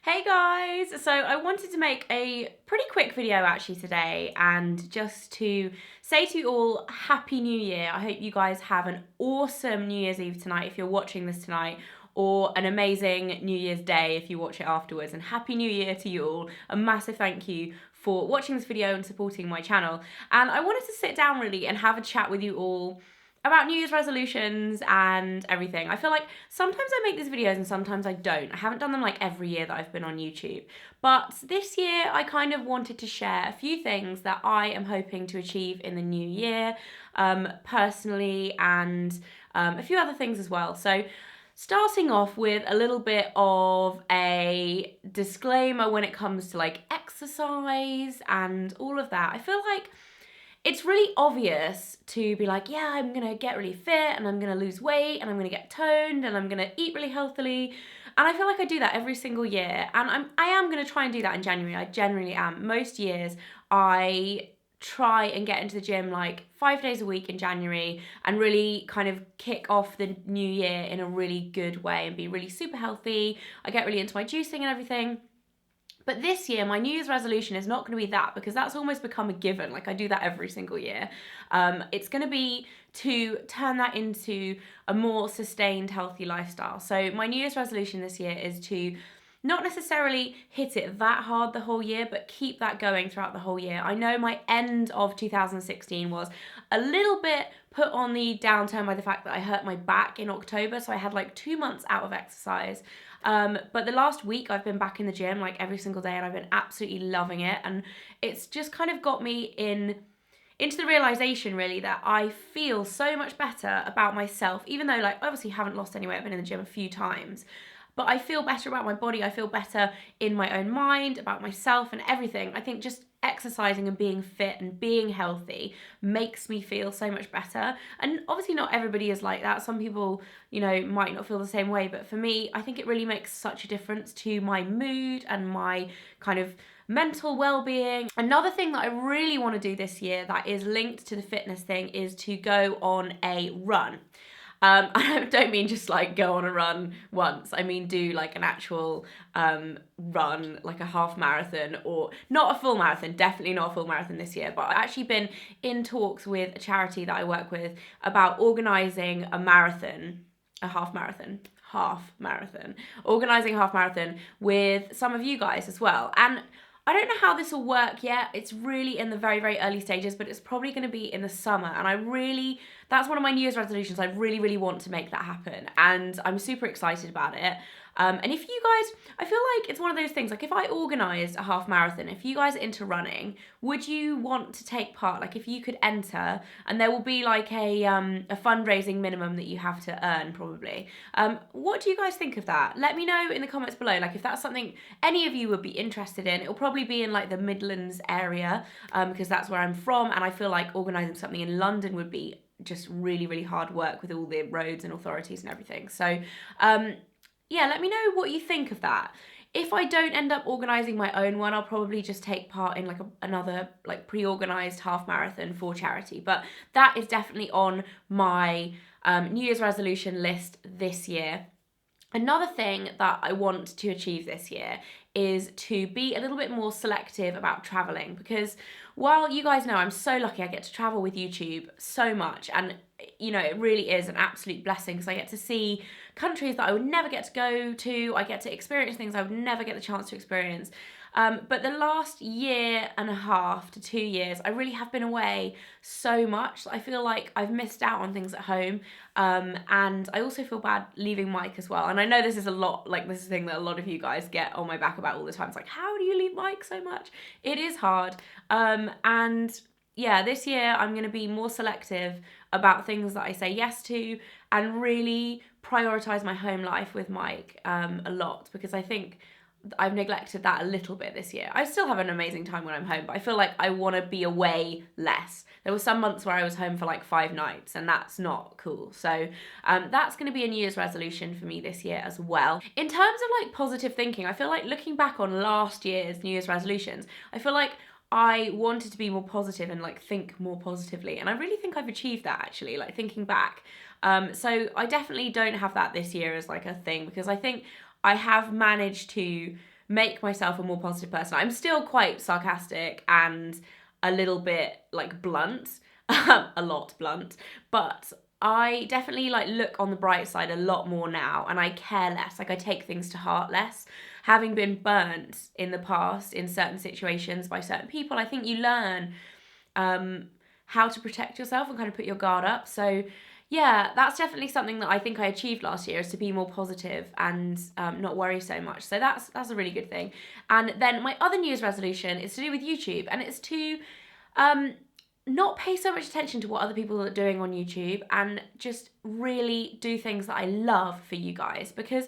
Hey guys! So I wanted to make a pretty quick video actually today and just to say to you all, Happy New Year. I hope you guys have an awesome New Year's Eve tonight if you're watching this tonight, or an amazing New Year's Day if you watch it afterwards. And Happy New Year to you all. A massive thank you for watching this video and supporting my channel. And I wanted to sit down really and have a chat with you all about New Year's resolutions and everything. I feel like sometimes I make these videos and sometimes I don't. I haven't done them like every year that I've been on YouTube. But this year I kind of wanted to share a few things that I am hoping to achieve in the new year, personally, and a few other things as well. So starting off with a little bit of a disclaimer when it comes to like exercise and all of that. I feel like it's really obvious to be like, yeah, I'm gonna get really fit and I'm gonna lose weight and I'm gonna get toned and I'm gonna eat really healthily. And I feel like I do that every single year. And I am gonna try and do that in January. I generally am. Most years I try and get into the gym like 5 days a week in January and really kind of kick off the new year in a really good way and be really super healthy. I get really into my juicing and everything. But this year, my New Year's resolution is not going to be that because that's almost become a given. Like I do that every single year. It's going to be to turn that into a more sustained, healthy lifestyle. So my New Year's resolution this year is to not necessarily hit it that hard the whole year, but keep that going throughout the whole year. I know my end of 2016 was a little bit put on the downturn by the fact that I hurt my back in October. So I had like 2 months out of exercise. But the last week I've been back in the gym like every single day and I've been absolutely loving it. And it's just kind of got me into the realization really that I feel so much better about myself, even though like obviously haven't lost any weight. I've been in the gym a few times, but I feel better about my body. I feel better in my own mind, about myself and everything. I think just exercising and being fit and being healthy makes me feel so much better. And obviously not everybody is like that. Some people, might not feel the same way, but for me, I think it really makes such a difference to my mood and my kind of mental well-being. Another thing that I really want to do this year that is linked to the fitness thing is to go on a run. I don't mean just like go on a run once. I mean do like an actual run, like a half marathon, or not a full marathon, definitely not a full marathon this year, but I've actually been in talks with a charity that I work with about organising a marathon, organising a half marathon with some of you guys as well. And I don't know how this will work yet. It's really in the very, very early stages, but it's probably going to be in the summer. And that's one of my New Year's resolutions. I really, really want to make that happen. And I'm super excited about it. And if you guys, I feel like it's one of those things, like if I organised a half marathon, if you guys are into running, would you want to take part? Like if you could enter, and there will be like a fundraising minimum that you have to earn probably. What do you guys think of that? Let me know in the comments below, like if that's something any of you would be interested in. It'll probably be in like the Midlands area, because that's where I'm from, and I feel like organising something in London would be just really, really hard work with all the roads and authorities and everything. So yeah, let me know what you think of that. If I don't end up organising my own one, I'll probably just take part in like another like pre-organised half marathon for charity. But that is definitely on my New Year's resolution list this year. Another thing that I want to achieve this year is to be a little bit more selective about traveling, because while you guys know I'm so lucky I get to travel with YouTube so much, and it really is an absolute blessing because I get to see countries that I would never get to go to. I get to experience things I would never get the chance to experience. But the last year and a half to 2 years, I really have been away so much that I feel like I've missed out on things at home. And I also feel bad leaving Mike as well. And I know this is a thing that a lot of you guys get on my back about all the time. It's like, how do you leave Mike so much? It is hard. And yeah, this year I'm going to be more selective about things that I say yes to and really prioritize my home life with Mike a lot, because I think I've neglected that a little bit this year. I still have an amazing time when I'm home, but I feel like I want to be away less. There were some months where I was home for like 5 nights, and that's not cool. So that's going to be a New Year's resolution for me this year as well. In terms of like positive thinking, I feel like looking back on last year's New Year's resolutions, I feel like I wanted to be more positive and like think more positively, and I really think I've achieved that actually, like thinking back. So I definitely don't have that this year as like a thing, because I think I have managed to make myself a more positive person. I'm still quite sarcastic and a little bit like blunt, a lot blunt, but I definitely like look on the bright side a lot more now, and I care less. Like I take things to heart less. Having been burnt in the past in certain situations by certain people, I think you learn how to protect yourself and kind of put your guard up. So yeah, that's definitely something that I think I achieved last year, is to be more positive and not worry so much. So that's a really good thing. And then my other New Year's resolution is to do with YouTube, and it's to not pay so much attention to what other people are doing on YouTube and just really do things that I love for you guys, because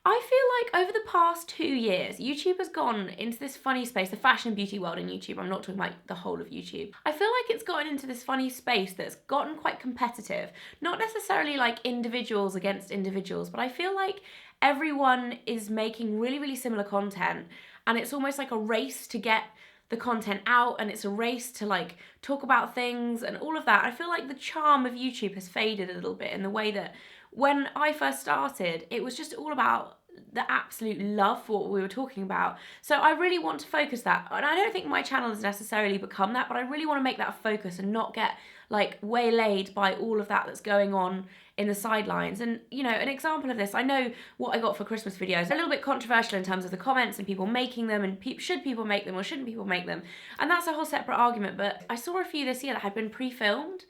I feel like over the past 2 years, YouTube has gone into this funny space, the fashion and beauty world in YouTube. I'm not talking about the whole of YouTube. I feel like it's gotten into this funny space that's gotten quite competitive. Not necessarily like individuals against individuals, but I feel like everyone is making really, really similar content, and it's almost like a race to get the content out, and it's a race to like talk about things and all of that. I feel like the charm of YouTube has faded a little bit in the way that when I first started, it was just all about the absolute love for what we were talking about. So I really want to focus that. And I don't think my channel has necessarily become that, but I really want to make that a focus and not get like waylaid by all of that that's going on in the sidelines. And you know, an example of this, I know what I got for Christmas videos, a little bit controversial in terms of the comments and people making them, and should people make them or shouldn't people make them, and that's a whole separate argument. But I saw a few this year that had been pre-filmed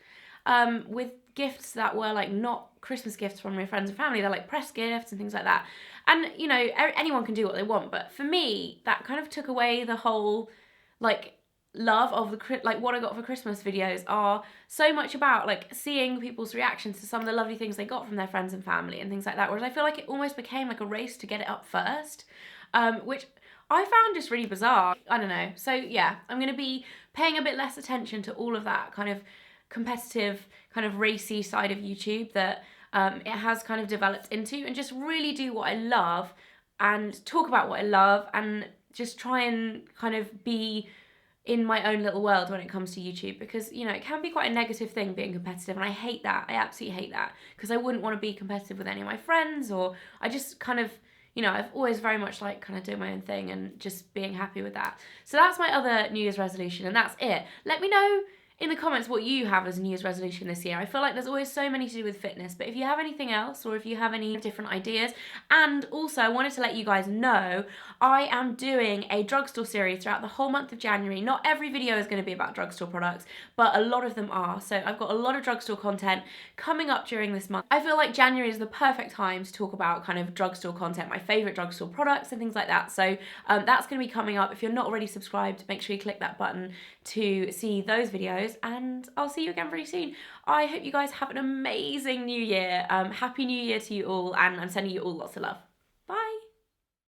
with gifts that were like not Christmas gifts from my friends and family. They're like press gifts and things like that. And you know, anyone can do what they want, but for me, that kind of took away the whole like love of the like what I got for Christmas videos are so much about like seeing people's reactions to some of the lovely things they got from their friends and family and things like that. Whereas I feel like it almost became like a race to get it up first, which I found just really bizarre. I don't know. So yeah, I'm going to be paying a bit less attention to all of that kind of competitive, kind of racy side of YouTube that it has kind of developed into, and just really do what I love and talk about what I love and just try and kind of be in my own little world when it comes to YouTube, because you know, it can be quite a negative thing being competitive, and I hate that. I absolutely hate that, because I wouldn't want to be competitive with any of my friends, or I just kind of, you know, I've always very much like kind of doing my own thing and just being happy with that. So that's my other New Year's resolution, and that's it. Let me know in the comments what you have as a New Year's resolution this year. I feel like there's always so many to do with fitness, but if you have anything else, or if you have any different ideas. And also I wanted to let you guys know I am doing a drugstore series throughout the whole month of January. Not every video is going to be about drugstore products, but a lot of them are. So I've got a lot of drugstore content coming up during this month. I feel like January is the perfect time to talk about kind of drugstore content, my favorite drugstore products and things like that. So that's going to be coming up. If you're not already subscribed, make sure you click that button to see those videos, and I'll see you again very soon. I hope you guys have an amazing new year. Happy New Year to you all, and I'm sending you all lots of love.